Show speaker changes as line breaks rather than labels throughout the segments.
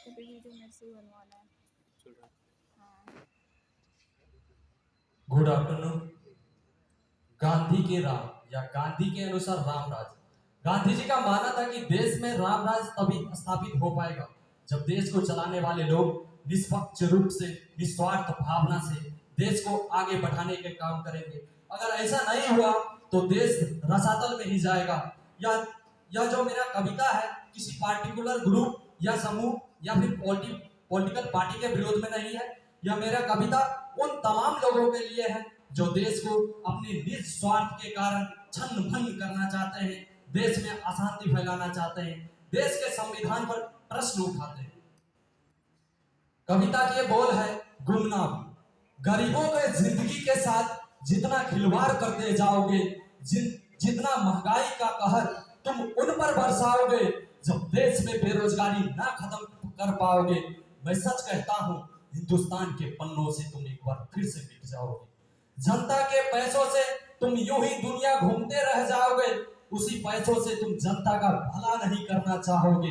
अभी वीडियो मेरे से ही बनवाना है।
चल रहा है।
हाँ।
Good afternoon. गांधी के राम या गांधी के अनुसार रामराज। गांधी जी का मानना था कि देश में रामराज तभी स्थापित हो पाएगा जब देश को चलाने वाले लोग निष्पक्ष रूप से, निस्वार्थ भावना से देश को आगे बढ़ाने के काम करेंगे। अगर ऐसा नहीं हुआ तो देश रसातल में ही जाएगा। यह जो मेरा कविता है किसी पार्टिकुलर ग्रुप या समूह या फिर पॉलिटिकल पार्टी के विरोध में नहीं है। यह मेरा कविता उन तमाम लोगों के लिए है जो देश को अपने निज स्वार्थ के कारण छन्न भंग करना चाहते हैं, देश में अशांति फैलाना चाहते हैं, देश के संविधान पर प्रश्न उठाते हैं। कविता के बोल है गुमनाम। गरीबों के जिंदगी के साथ जितना खिलवाड़ करते जाओगे, जितना महंगाई का कहर तुम उन पर बरसाओगे, जब देश में बेरोजगारी ना खत्म कर पाओगे, मैं सच कहता हूं हिंदुस्तान के पन्नों से तुम एक बार फिर से मिट जाओगे। जनता के पैसों से तुम यूं ही दुनिया घूमते रह जाओगे, उसी पैसों से तुम जनता का भला नहीं करना चाहोगे।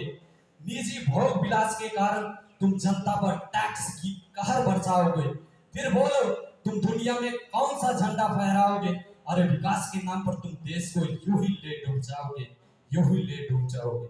निजी भोग विलास के कारण तुम जनता पर टैक्स की कहर बरसाओगे। फिर बोलो तुम दुनिया में कौन सा झंडा फहराओगे? अरे विकास के नाम पर तुम देश को यूं ही ले डूब जाओगे, यूं ही ले डूब जाओगे।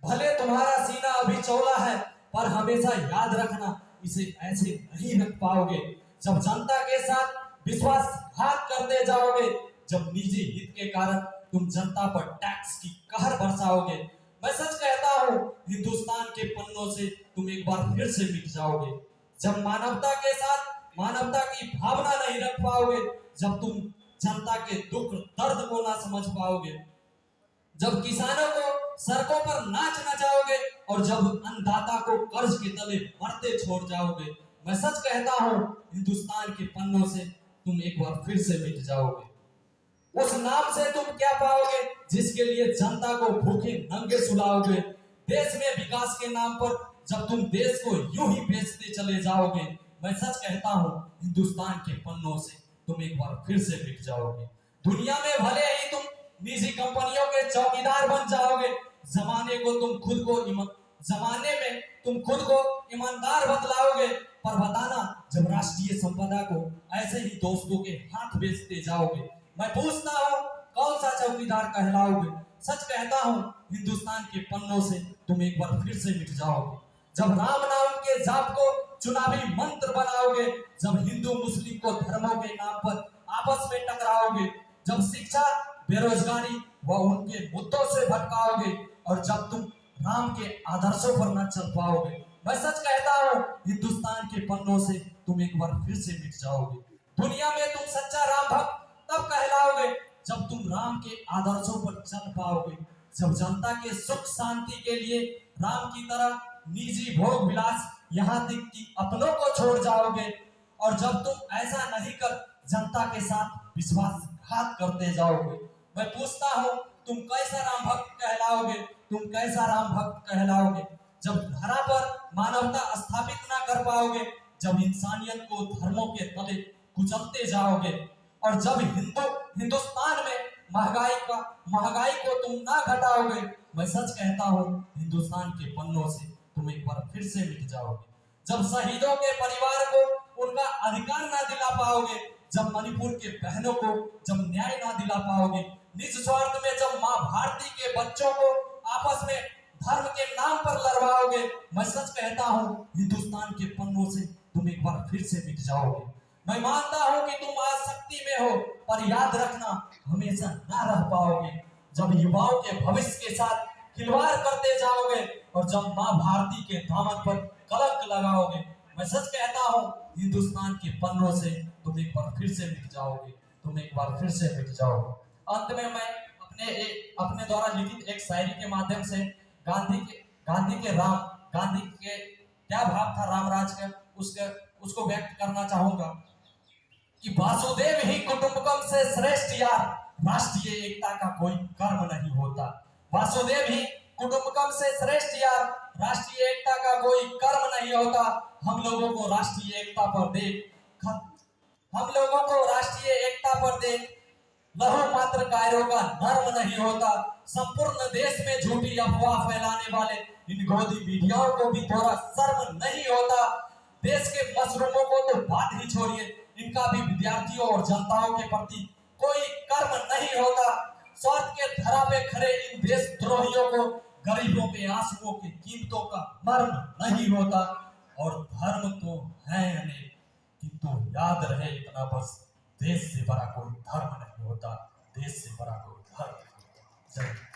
भले तुम्हारा सीना अभी चौड़ा है, पर हमेशा याद रखना इसे ऐसे नहीं रख पाओगे। जब जनता के साथ विश्वासघात करते जाओगे, जब निजी हित के कारण तुम जनता पर टैक्स की कहर बरसाओगे, मैं सच कहता हूं हिंदुस्तान के पन्नों से तुम एक बार फिर से मिट जाओगे। जब मानवता के साथ मानवता की भावना नहीं रख पाओगे, जब तुम जनता के दुख दर्द को ना समझ पाओगे, जब किसानों को सड़कों पर नाच नचाओगे और जब अन्नदाता को कर्ज के तले मरते छोड़ जाओगे, मैं सच कहता हूं हिंदुस्तान के पन्नों से तुम एक बार फिर से मिट जाओगे। उस नाम से तुम क्या पाओगे जिसके लिए जनता को भूखे नंगे सुलाओगे? देश में विकास के नाम पर जब तुम देश को यूं ही बेचते चले जाओगे, मैं सच कहता हूं हिंदुस्तान के पन्नों से तुम एक बार फिर से मिट जाओगे। दुनिया में भले ही तुम निजी कंपनियों के चौकीदार बन जाओगे, जमाने में तुम खुद को ईमानदार बतलाओगे, पर बताना जब राष्ट्रीय संपदा को ऐसे ही दोस्तों के हाथ बेचते जाओगे, मैं पूछता हूँ कौन सा चौकीदार कहलाओगे? सच कहता हूँ हिंदुस्तान के पन्नों से तुम एक बार फिर से मिट जाओगे। जब राम नाम के जाप को चुनावी मंत्र बनाओगे, जब हिंदू मुस्लिम को धर्मों के नाम पर आपस में टकराओगे, जब शिक्षा बेरोजगारी व उनके मुद्दों से भटकाओगे और जब तुम राम के आदर्शों पर न चल पाओगे, मैं सच कहता हूँ हिंदुस्तान के पन्नों से तुम एक बार फिर से मिट जाओगे। दुनिया में तुम सच्चा राम भक्त तब कहलाओगे जब तुम राम के आदर्शों पर चल पाओगे, जब जनता के सुख शांति के लिए राम की तरह निजी भोग विलास यहाँ तक कि अपनों को छोड़ जाओगे, और जब तुम ऐसा नहीं कर जनता के साथ विश्वासघात करते जाओगे। मैं पूछता हूँ तुम कैसा राम भक्त कहलाओगे? तुम कैसा राम भक्त कहलाओगे जब धरा पर मानवता स्थापित ना कर पाओगे, जब इंसानियत को धर्मों के तले कुचलते जाओगे, और जब हिंदुस्तान में महंगाई को तुम ना घटाओगे, मैं सच कहता हूँ हिंदुस्तान के पन्नों से तुम एक बार फिर से मिट जाओगे। जब शहीदों के परिवार को उनका अधिकार ना दिला पाओगे, जब मणिपुर के बहनों को जब न्याय ना दिला पाओगे, निज स्वार्थ में जब माँ भारती के बच्चों को आपस में धर्म के नाम पर लड़वाओगे, मैं सच कहता हूँ हिंदुस्तान के पन्नों से तुम एक बार फिर से मिट जाओगे। मैं मानता हूँ कि तुम आज शक्ति में हो, पर याद रखना हमेशा ना रह पाओगे। जब युवाओं के भविष्य के साथ खिलवाड़ करते जाओगे और जब माँ भारती के दामन पर कलंक लगाओगे, मैं सच कहता हूँ हिंदुस्तान के पन्नों से तुम एक बार फिर से मिट जाओगे, तुम एक बार फिर से मिट जाओगे। अंत में मैं अपने द्वारा लिखित एक शायरी के माध्यम से गांधी के क्या भाव था रामराज का उसको व्यक्त करना चाहूंगा कि वासुदेव ही कुटुंबकम से श्रेष्ठ यार, राष्ट्रीय एकता का कोई कर्म नहीं होता। वासुदेव ही कुटुंबकम से श्रेष्ठ यार, राष्ट्रीय एकता का कोई कर्म नहीं होता। हम लोगों को राष्ट्रीय एकता पर देख लहू मात्र कायरों का नर्म नहीं होता। संपूर्ण देश में झूठी अफवाह फैलाने वाले इन गोदी मीडियाओं को भी थोड़ा शर्म नहीं होता? देश के मशरूमों को तो बात ही छोड़िए, इनका भी विद्यार्थियों और जनताओं के प्रति कोई कर्म नहीं होता। स्वार्थ के धरा पे खड़े इन देशद्रोहियों को गरीबों के आंसुओं की कीमतों का मर्म नहीं होता। और धर्म तो है अनेक, किंतु याद रहे इतना बस, देश से बड़ा कोई धर्म नहीं होता, देश से बड़ा कोई धर्म नहीं होता। जय